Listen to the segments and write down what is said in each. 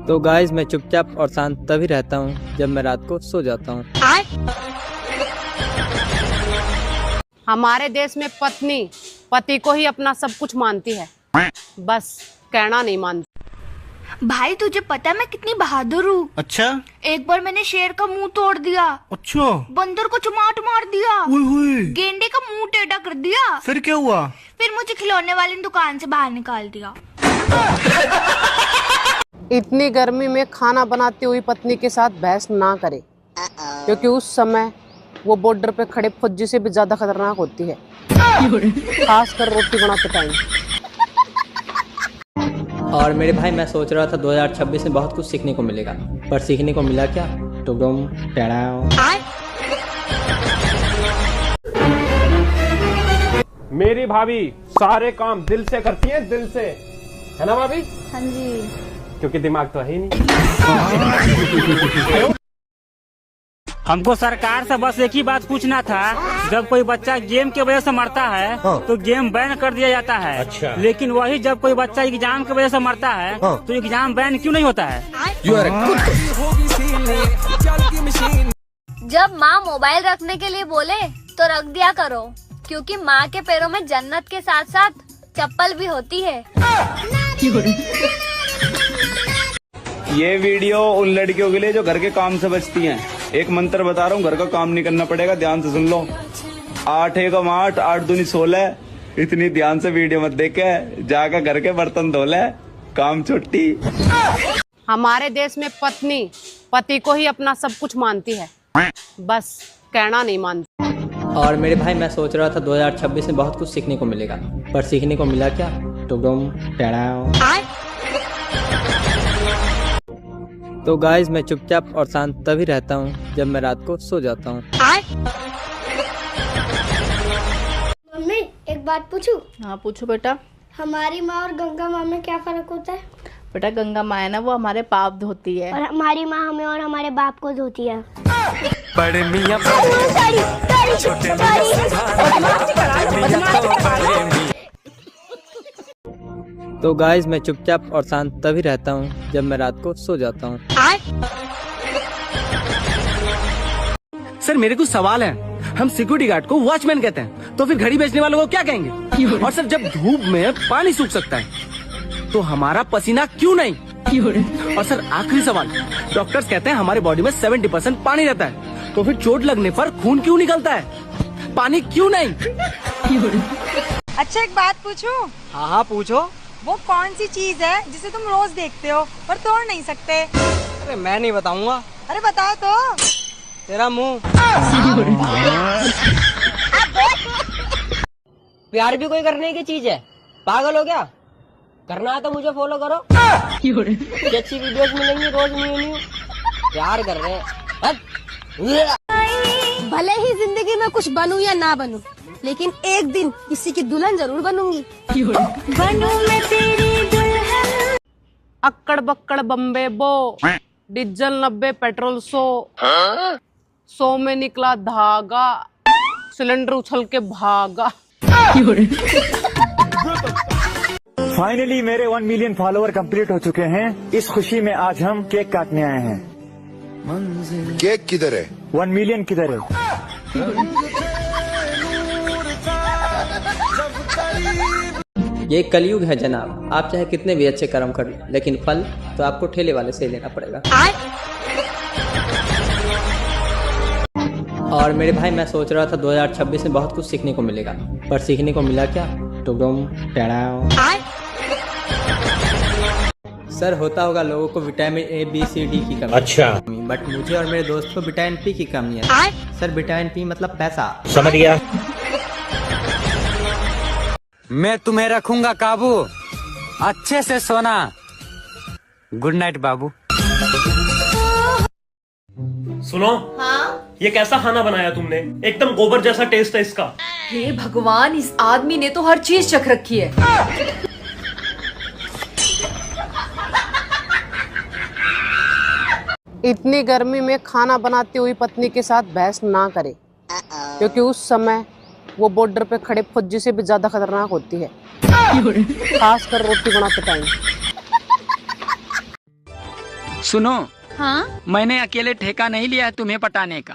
तो गाइस मैं चुपचाप और शांत तभी रहता हूँ जब मैं रात को सो जाता हूँ। हमारे देश में पत्नी पति को ही अपना सब कुछ मानती है, बस कहना नहीं मानती। भाई तुझे पता है मैं कितनी बहादुर हूँ। अच्छा, एक बार मैंने शेर का मुंह तोड़ दिया। अच्छा, बंदर को चमाट मार दिया। हुई। गेंडे का मुंह टेढ़ा कर दिया। फिर क्या हुआ? फिर मुझे खिलौने वाली दुकान से बाहर निकाल दिया। इतनी गर्मी में खाना बनाती हुई पत्नी के साथ बहस ना करे, क्योंकि उस समय वो बॉर्डर पे खड़े फौजी से भी ज्यादा खतरनाक होती है, खासकर रोटी बनाते टाइम। और मेरे भाई मैं सोच रहा था 2026 में बहुत कुछ सीखने को मिलेगा, पर सीखने को मिला क्या? टुडुम टेढ़ाओ। मेरी भाभी सारे काम दिल से करती है, दिल से, है ना भाभी? हाँ जी। क्योंकि दिमाग तो है ही नहीं। हमको सरकार से बस एक ही बात पूछना था, जब कोई बच्चा गेम की वजह से मरता है तो गेम बैन कर दिया जाता है। अच्छा। लेकिन वही जब कोई बच्चा एग्जाम की वजह से मरता है तो एग्जाम बैन क्यों नहीं होता है? जब माँ मोबाइल रखने के लिए बोले तो रख दिया करो, क्योंकि माँ के पैरों में जन्नत के साथ साथ चप्पल भी होती है। ये वीडियो उन लड़कियों के लिए जो घर के काम से बचती हैं। एक मंत्र बता रहा हूँ, घर का काम नहीं करना पड़ेगा, ध्यान से सुन लो। 8 एकम 8, 8 दूनी 16। इतनी ध्यान से वीडियो मत देखे, जाकर घर के बर्तन धो ले, काम छुट्टी। हमारे देश में पत्नी पति को ही अपना सब कुछ मानती है, बस कहना नहीं मानती। और मेरे भाई मैं सोच रहा था 2026 में बहुत कुछ सीखने को मिलेगा, पर सीखने को मिला क्या? टुडुम टेढ़ाओ। तो गाइस मैं चुपचाप और शांत तभी रहता हूँ जब मैं रात को सो जाता हूँ। मम्मी एक बात पूछूं? हाँ पूछो बेटा। हमारी माँ और गंगा माँ में क्या फर्क होता है? बेटा गंगा माँ है ना, वो हमारे पाप धोती है, और हमारी माँ हमें और हमारे बाप को धोती है। बड़े मियां तो गाइस मैं चुपचाप और शांत तभी रहता हूँ जब मैं रात को सो जाता हूँ। सर मेरे कुछ सवाल है। हम सिक्योरिटी गार्ड को वॉचमैन कहते हैं, तो फिर घड़ी बेचने वालों को क्या कहेंगे? और सर जब धूप में पानी सूख सकता है तो हमारा पसीना क्यों नहीं? और सर आखिरी सवाल, डॉक्टर्स कहते हैं हमारी बॉडी में 70% पानी रहता है, तो फिर चोट लगने पर खून क्यों निकलता है? पानी क्यों नहीं? अच्छा एक बात पूछूं? हाँ पूछो। वो कौन सी चीज है जिसे तुम रोज देखते हो पर तोड़ नहीं सकते? अरे मैं नहीं बताऊंगा। अरे बताओ तो। तेरा मुंह। प्यार भी कोई करने की चीज है, पागल हो क्या? करना है तो मुझे फॉलो करो। अच्छी वीडियोस मिलेंगी रोज न्यू। प्यार कर रहे हैं। भले ही जिंदगी में कुछ बनूं या ना बनूं, लेकिन एक दिन किसी की दुल्हन जरूर बनूंगी। बनूं मैं तेरी दुल्हन। अक्कड़ बक्कड़ बम्बे बो, डीजल 90 पेट्रोल 100 में निकला धागा, सिलेंडर उछल के भागा। फाइनली मेरे 1 मिलियन फॉलोवर कंप्लीट हो चुके हैं। इस खुशी में आज हम केक काटने आए हैं। केक किधर है? 1 मिलियन किधर है? ये कलयुग है जनाब, आप चाहे कितने भी अच्छे कर्म कर लें, लेकिन फल तो आपको ठेले वाले से लेना पड़ेगा। और मेरे भाई मैं सोच रहा था 2026 में बहुत कुछ सीखने को मिलेगा, पर सीखने को मिला क्या? टुडुम टेढ़ाओ। सर होता होगा लोगों को vitamin A B C D की कमी। अच्छा। बट मुझे और मेरे दोस्त को विटामिन पी की कमी है। सर विटामिन पी मतलब पैसा। समझ गया। मैं तुम्हें रखूंगा काबू, अच्छे से सोना। गुड नाइट बाबू। सुनो। हाँ? ये कैसा खाना बनाया तुमने? एकदम गोबर जैसा टेस्ट है इसका। हे भगवान, इस आदमी ने तो हर चीज चख रखी है। इतनी गर्मी में खाना बनाती हुई पत्नी के साथ बहस ना करे, क्योंकि उस समय वो बॉर्डर पे खड़े फौजी से भी ज्यादा खतरनाक होती है, खासकर रोटी बनाते टाइम। सुनो, हाँ? मैंने अकेले ठेका नहीं लिया है तुम्हें पटाने का।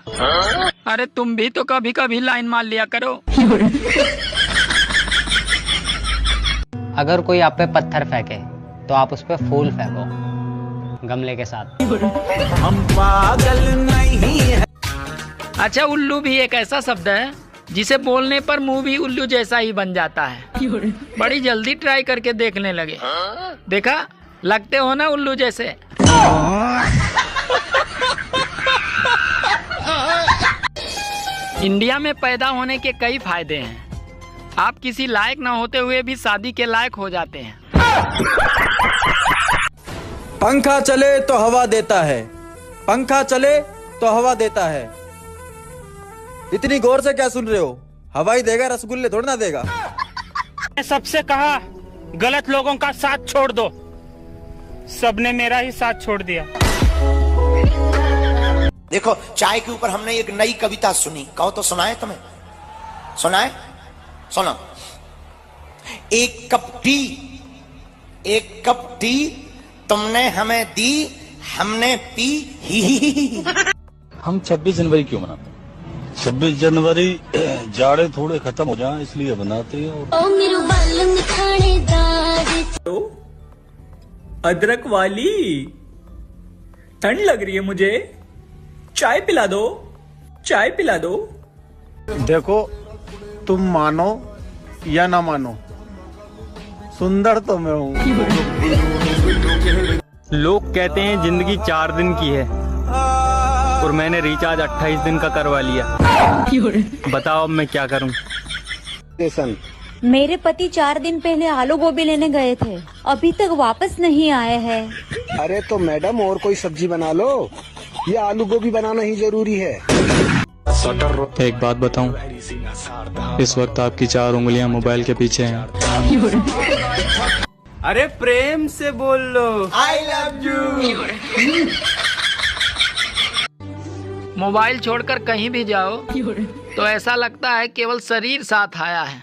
अरे तुम भी तो कभी कभी लाइन मार लिया करो। अगर कोई आप पे पत्थर फेंके तो आप उस पे फूल फेंको गमले के साथ। हम पागल नहीं है। अच्छा, उल्लू भी एक ऐसा शब्द है जिसे बोलने पर मुंह भी उल्लू जैसा ही बन जाता है। बड़ी जल्दी ट्राई करके देखने लगे। देखा, लगते हो ना उल्लू जैसे। इंडिया में पैदा होने के कई फायदे हैं। आप किसी लायक न होते हुए भी शादी के लायक हो जाते हैं। पंखा चले तो हवा देता है, पंखा चले तो हवा देता है। इतनी गौर से क्या सुन रहे हो? हवा ही देगा, रसगुल्ले थोड़ी ना देगा। मैं सबसे कहा गलत लोगों का साथ छोड़ दो, सबने मेरा ही साथ छोड़ दिया। देखो, चाय के ऊपर हमने एक नई कविता सुनी, कहो तो सुनाए तुम्हें? सुनाए? सुनो। एक कप टी तुमने हमें दी, हमने पी ही। हम 26 जनवरी क्यों मनाते हैं? 26 जनवरी जाड़े थोड़े खत्म हो जाएं इसलिए बनाते हैं। अदरक वाली, ठंड लग रही है मुझे, चाय पिला दो, चाय पिला दो। देखो, तुम मानो या ना मानो, सुंदर तो मैं हूँ। लोग कहते हैं जिंदगी 4 दिन की है और मैंने रिचार्ज 28 दिन का करवा लिया। बताओ अब मैं क्या करूं? मेरे पति 4 दिन पहले आलू गोभी लेने गए थे, अभी तक वापस नहीं आए हैं। अरे तो मैडम और कोई सब्जी बना लो, ये आलू गोभी बनाना ही जरूरी है। एक बात बताऊं, इस वक्त आपकी 4 उंगलियां मोबाइल के पीछे हैं। अरे प्रेम से बोल लो, आई लव यू। मोबाइल छोड़कर कहीं भी जाओ तो ऐसा लगता है केवल शरीर साथ आया है,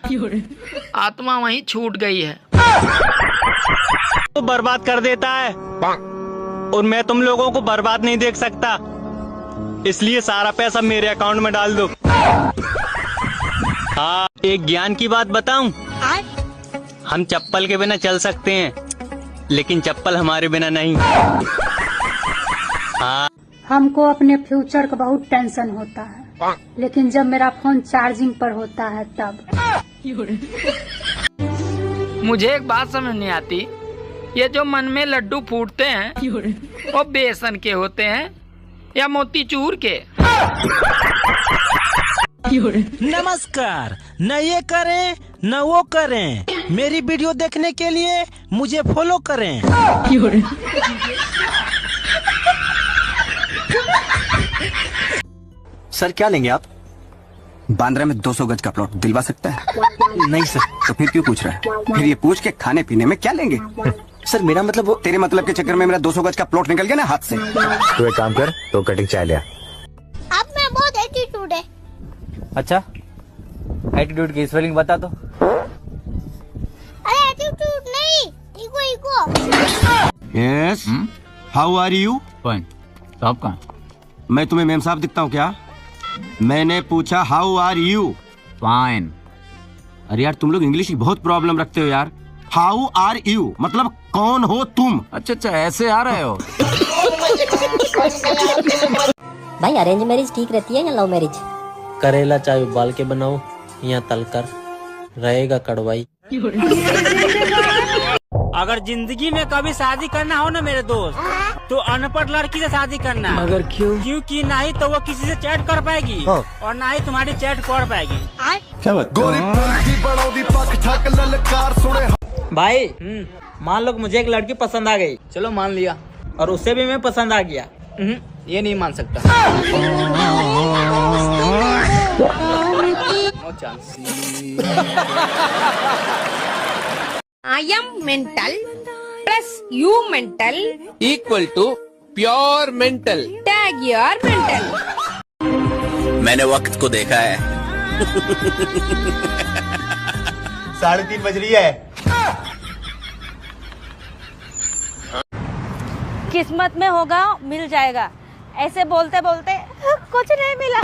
आत्मा वहीं छूट गई है। तो बर्बाद कर देता है और मैं तुम लोगों को बर्बाद नहीं देख सकता, इसलिए सारा पैसा मेरे अकाउंट में डाल दो। हाँ, एक ज्ञान की बात बताऊं, हम चप्पल के बिना चल सकते हैं लेकिन चप्पल हमारे बिना नहीं। हाँ, हमको अपने फ्यूचर का बहुत टेंशन होता है, लेकिन जब मेरा फोन चार्जिंग पर होता है तब। मुझे एक बात समझ नहीं आती, ये जो मन में लड्डू फूटते हैं वो बेसन के होते हैं या मोतीचूर के? नमस्कार, न ये करें न वो करें, मेरी वीडियो देखने के लिए मुझे फॉलो करें। सर क्या लेंगे आप? बांद्रा में 200 गज का प्लॉट दिलवा सकता है? नहीं सर। तो फिर क्यों पूछ रहा है? फिर ये पूछ के खाने पीने में क्या लेंगे? सर मेरा मतलब वो तेरे मतलब के चक्कर में मेरा 200 गज का प्लॉट निकल गया ना हाथ से। तू एक काम कर, तो कटिंग चाय ले आ। अब मैं बहुत एटीट्यूड है। अच्छा, एटीट्यूड की स्पेलिंग बता दो। अरे एटीट्यूड नहीं, echo. Yes, how are you? Fine. साहब कहाँ? मैं तुम्हें मेम साहब दिखता हूँ क्या? मैंने पूछा हाउ आर यू? फाइन। अरे यार तुम लोग इंग्लिश की बहुत प्रॉब्लम रखते हो यार। हाउ आर यू मतलब कौन हो तुम? अच्छा ऐसे आ रहे हो? भाई अरेंज मैरिज ठीक रहती है या लव मैरिज? करेला चाय उबाल के बनाओ या तलकर, रहेगा कड़वाई। अगर जिंदगी में कभी शादी करना हो ना मेरे दोस्त, तो अनपढ़ लड़की से शादी करना। मगर क्यों? क्योंकि ना ही तो वो किसी से चैट कर पाएगी और ना ही तुम्हारी चैट पढ़ पाएगी। क्या बात? भाई मान लो मुझे एक लड़की पसंद आ गई, चलो मान लिया, और उससे भी मैं पसंद आ गया, ये नहीं मान सकता। No chance. I am mental plus you mental equal to pure mental. tag your mental. मैंने वक्त को देखा है। 3:30 बज रही है। किस्मत में होगा मिल जाएगा, ऐसे बोलते बोलते कुछ नहीं मिला।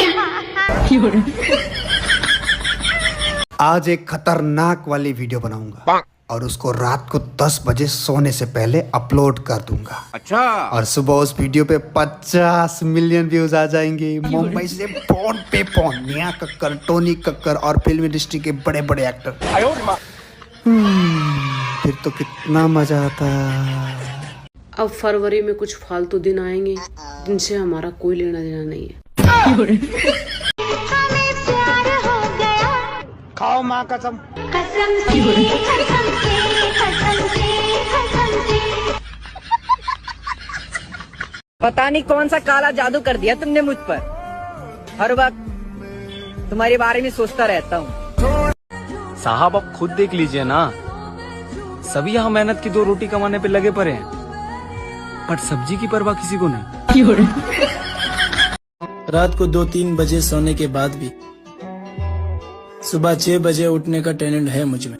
आज एक खतरनाक वाली वीडियो बनाऊंगा और उसको रात को 10 बजे सोने से पहले अपलोड कर दूंगा। अच्छा। और सुबह उस वीडियो पे 50 मिलियन व्यूज आ जाएंगे। मुंबई से पौन पे पौन नेहा कक्कर, टोनी कक्कर और फिल्म इंडस्ट्री के बड़े बड़े एक्टर। फिर तो कितना मजा आता। अब फरवरी में कुछ फालतू दिन आएंगे जिनसे हमारा कोई लेना देना नहीं है। खाओ माँ कसम। पता नहीं कौन सा काला जादू कर दिया तुमने मुझ पर। हर वक्त तुम्हारे बारे में सोचता रहता हूँ। साहब अब खुद देख लीजिए ना, सभी यहाँ मेहनत की 2 रोटी कमाने पे लगे पड़े हैं, पर सब्जी की परवाह किसी को नहीं। रात को 2-3 बजे सोने के बाद भी सुबह 6 बजे उठने का टैलेंट है मुझ में।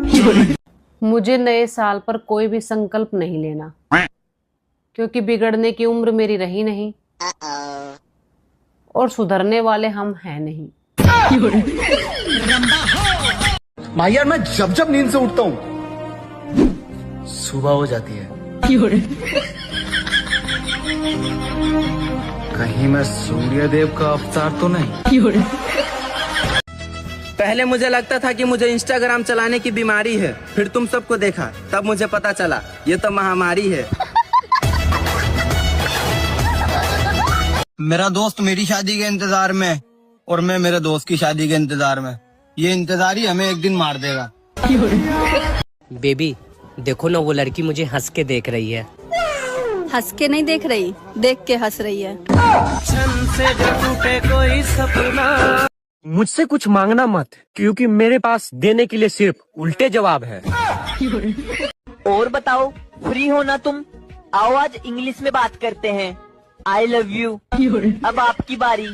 मुझे नए साल पर कोई भी संकल्प नहीं लेना, क्योंकि बिगड़ने की उम्र मेरी रही नहीं और सुधरने वाले हम हैं नहीं। भाई यार, मैं जब जब नींद से उठता हूँ सुबह हो जाती है। कहीं मैं सूर्य देव का अवतार तो नहीं? पहले मुझे लगता था कि मुझे इंस्टाग्राम चलाने की बीमारी है, फिर तुम सबको देखा तब मुझे पता चला ये तो महामारी है। मेरा दोस्त मेरी शादी के इंतजार में और मैं मेरे दोस्त की शादी के इंतजार में। ये इंतजार ही हमें एक दिन मार देगा। बेबी देखो ना, वो लड़की मुझे हंस के देख रही है। हंस के नहीं देख रही, देख के हंस रही है। मुझसे कुछ मांगना मत, क्योंकि मेरे पास देने के लिए सिर्फ उल्टे जवाब है। और बताओ, फ्री हो ना तुम? आओ आज इंग्लिश में बात करते हैं। I love you. अब आपकी बारी,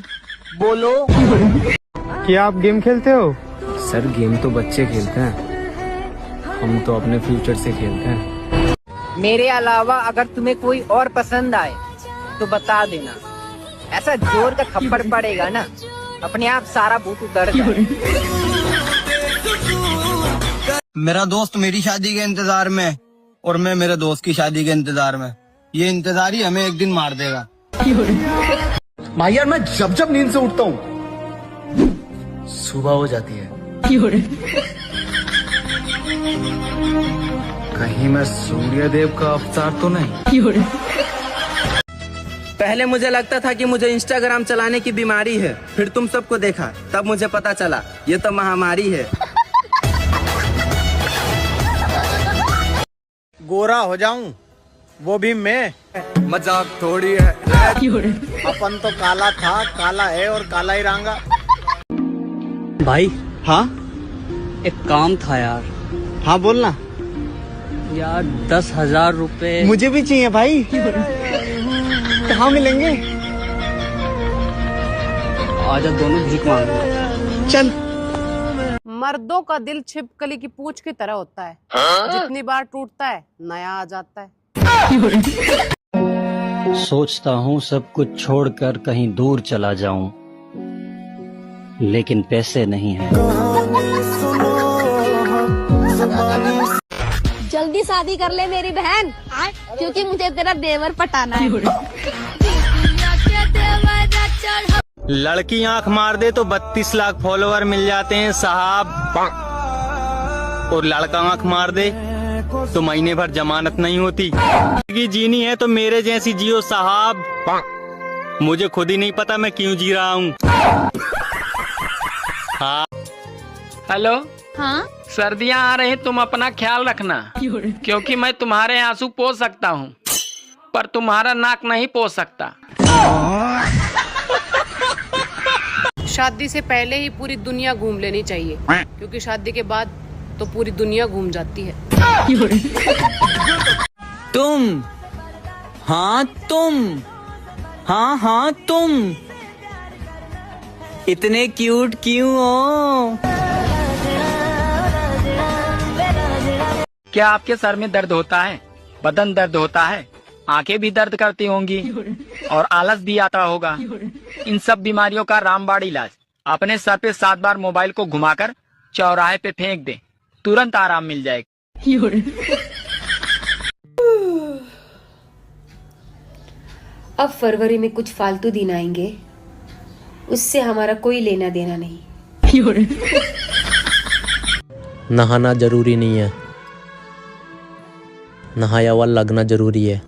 बोलो। क्या आप गेम खेलते हो? सर गेम तो बच्चे खेलते हैं, हम तो अपने फ्यूचर से खेलते हैं। मेरे अलावा अगर तुम्हें कोई और पसंद आए तो बता देना, ऐसा जोर का थप्पड़ पड़ेगा ना अपने आप सारा भूत उतर जाए। मेरा दोस्त मेरी शादी के इंतजार में और मैं मेरे दोस्त की शादी के इंतजार में। ये इंतजार ही हमें एक दिन मार देगा। भाई यार, मैं जब जब नींद से उठता हूँ सुबह हो जाती है। कहीं मैं सूर्य देव का अवतार तो नहीं? पहले मुझे लगता था कि मुझे इंस्टाग्राम चलाने की बीमारी है, फिर तुम सबको देखा तब मुझे पता चला ये तो महामारी है। गोरा हो जाऊं वो भी मैं? मजाक थोड़ी है। अपन तो काला था, काला है और काला ही रहेगा। भाई हाँ, एक काम था यार। हाँ बोलना यार 10,000 रुपए मुझे भी चाहिए भाई। कहाँ मिलेंगे? आजा दोनों भीख मांगो। चल। मर्दों का दिल छिपकली की पूंछ की तरह होता है, जितनी बार टूटता है नया आ जाता है। सोचता हूँ सब कुछ छोड़कर कहीं दूर चला जाऊं, लेकिन पैसे नहीं हैं। जल्दी शादी कर ले मेरी बहन, क्योंकि मुझे तेरा देवर पटाना है। लड़की आंख मार दे तो 32 लाख फॉलोवर मिल जाते हैं साहब, और लड़का आंख मार दे तो महीने भर जमानत नहीं होती। जिंदगी जीनी है तो मेरे जैसी जियो साहब। मुझे खुद ही नहीं पता मैं क्यों जी रहा हूँ। हाँ। हेलो। हाँ, सर्दियाँ आ रही, तुम अपना ख्याल रखना, क्योंकि मैं तुम्हारे आंसू पोंछ सकता हूँ पर तुम्हारा नाक नहीं पोंछ सकता। शादी से पहले ही पूरी दुनिया घूम लेनी चाहिए, क्योंकि शादी के बाद तो पूरी दुनिया घूम जाती है। तुम हाँ तुम इतने क्यूट क्यों हो? क्या आपके सर में दर्द होता है, बदन दर्द होता है, आंखें भी दर्द करती होंगी और आलस भी आता होगा। इन सब बीमारियों का रामबाण इलाज, अपने सर पे 7 बार मोबाइल को घुमाकर चौराहे पे फेंक दे, तुरंत आराम मिल जाएगा। अब फरवरी में कुछ फालतू दिन आएंगे, उससे हमारा कोई लेना देना नहीं। नहाना जरूरी नहीं है, नहाया हुआ लगना जरूरी है।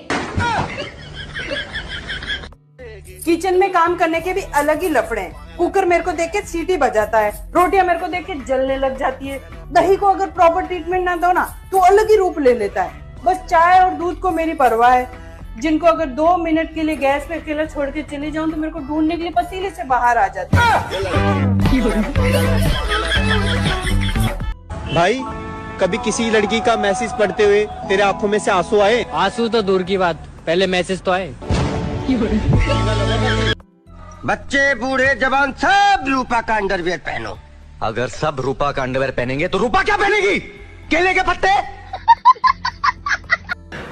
किचन में काम करने के भी अलग ही लफड़े हैं। कुकर मेरे को देख के सीटी बजाता है, रोटियां मेरे को देख के जलने लग जाती है, दही को अगर प्रॉपर ट्रीटमेंट ना दो ना तो अलग ही रूप ले लेता है। बस चाय और दूध को मेरी परवाह है, जिनको अगर 2 मिनट के लिए गैस पे अकेला छोड़ के चली जाऊं तो मेरे को ढूंढने के लिए पसीने से बाहर आ जाते हैं। भाई, कभी किसी लड़की का मैसेज पढ़ते हुए तेरे आंखों में से आंसू आए? आंसू तो दूर की बात, पहले मैसेज तो आए। बच्चे बूढ़े जवान सब रूपा का अंडरवियर पहनो। अगर सब रूपा का अंडरवेयर पहनेंगे तो रूपा क्या पहनेगी? केले के पत्ते?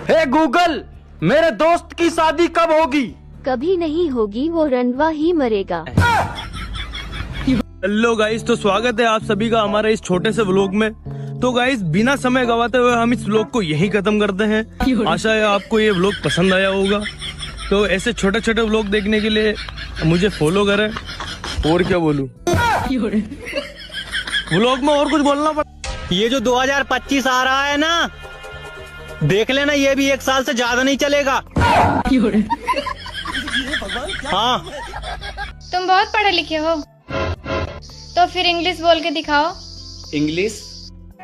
हे गूगल, मेरे दोस्त की शादी कब होगी? कभी नहीं होगी, वो रंडवा ही मरेगा। हेलो गाइस, तो स्वागत है आप सभी का हमारे इस छोटे से व्लॉग में। तो गाइस, बिना समय गवाते हुए हम इस व्लॉग को यहीं खत्म करते हैं। आशा है आपको ये व्लॉग पसंद आया होगा। तो ऐसे छोटे छोटे व्लॉग देखने के लिए मुझे फॉलो करें। और क्या बोलूं, व्लॉग में और कुछ बोलना पड़ा। ये जो 2025 आ रहा है ना, देख लेना, ये भी 1 साल से ज्यादा नहीं चलेगा। हाँ, तुम बहुत पढ़े लिखे हो, तो फिर इंग्लिश बोल के दिखाओ। इंग्लिश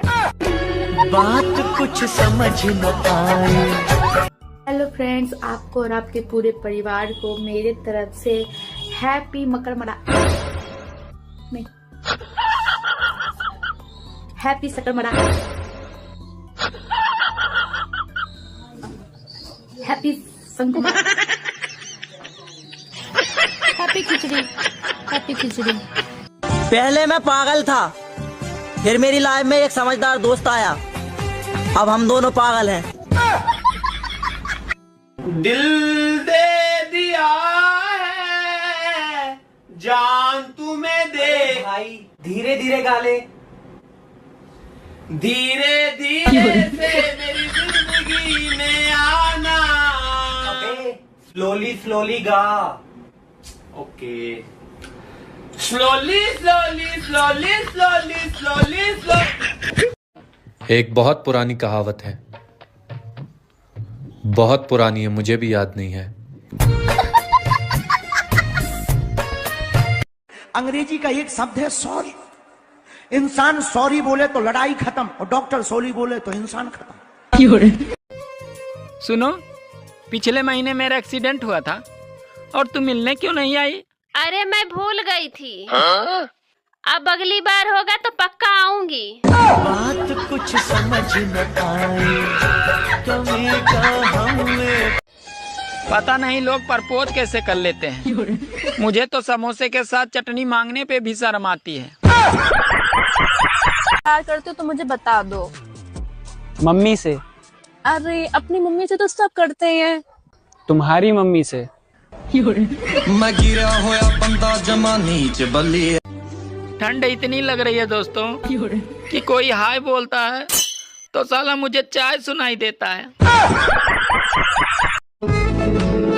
बात कुछ समझ न आए। हेलो फ्रेंड्स, आपको और आपके पूरे परिवार को मेरे तरफ से हैप्पी मकरमड़ा नहीं, हैप्पी सकरमड़ा, हैप्पी संकुमा, हैप्पी खिचड़ी, हैप्पी खिचड़ी। पहले मैं पागल था, फिर मेरी लाइफ में एक समझदार दोस्त आया, अब हम दोनों पागल हैं। दिल दे दिया है, जान तुम्हें दे। भाई धीरे धीरे गा ले। धीरे धीरे से मेरी जिंदगी में आना। स्लोली स्लोली गा। Okay, slowly slowly slowly slowly slowly slowly. एक बहुत पुरानी कहावत है, बहुत पुरानी है, मुझे भी याद नहीं है। अंग्रेजी का एक शब्द है सॉरी। इंसान सॉरी बोले तो लड़ाई खत्म, और डॉक्टर सॉरी बोले तो इंसान खत्म। सुनो, पिछले महीने मेरा एक्सीडेंट हुआ था और तुम मिलने क्यों नहीं आई? अरे मैं भूल गई थी। अब अगली बार होगा तो पक्का आऊंगी। बात कुछ समझ न आए, कमी का हमें। पता नहीं लोग प्रपोज कैसे कर लेते हैं। मुझे तो समोसे के साथ चटनी मांगने पे भी शर्म आती है। प्यार करते हो तो मुझे बता दो। मम्मी से। अरे अपनी मम्मी से तो सब करते हैं। तुम्हारी मम्मी से। मैं गिरा होया बंदा जमा नीच बल्ली। ठंड इतनी लग रही है दोस्तों कि कोई हाय बोलता है तो साला मुझे चाय सुनाई देता है।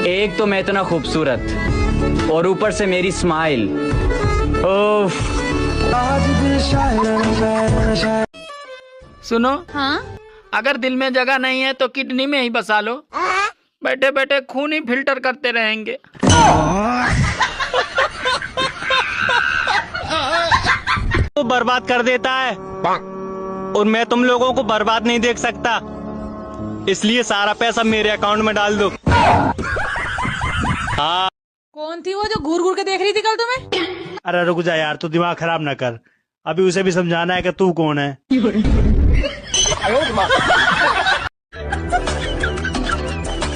एक तो मैं इतना खूबसूरत और ऊपर से मेरी स्माइल। ओफ। सुनो, हाँ? अगर दिल में जगह नहीं है तो किडनी में ही बसा लो, बैठे बैठे खून ही फिल्टर करते रहेंगे। तो बर्बाद कर देता है और मैं तुम लोगों को बर्बाद नहीं देख सकता, इसलिए सारा पैसा मेरे अकाउंट में डाल दो। हाँ। कौन थी वो जो घूर घूर के देख रही थी कल तुम्हें? अरे रुक जा यार, तू दिमाग खराब ना कर, अभी उसे भी समझाना है कि तू कौन है।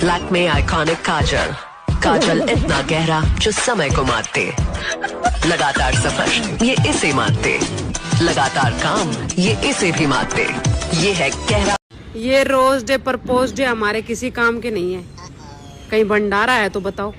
लैक्मे आइकॉनिक काजल, काजल इतना गहरा जो समय को मारते, लगातार सफर ये इसे मारते, लगातार काम ये इसे भी मारते, ये है गहरा। ये रोज डे प्रपोज डे हमारे किसी काम के नहीं है। कहीं भंडारा है तो बताओ।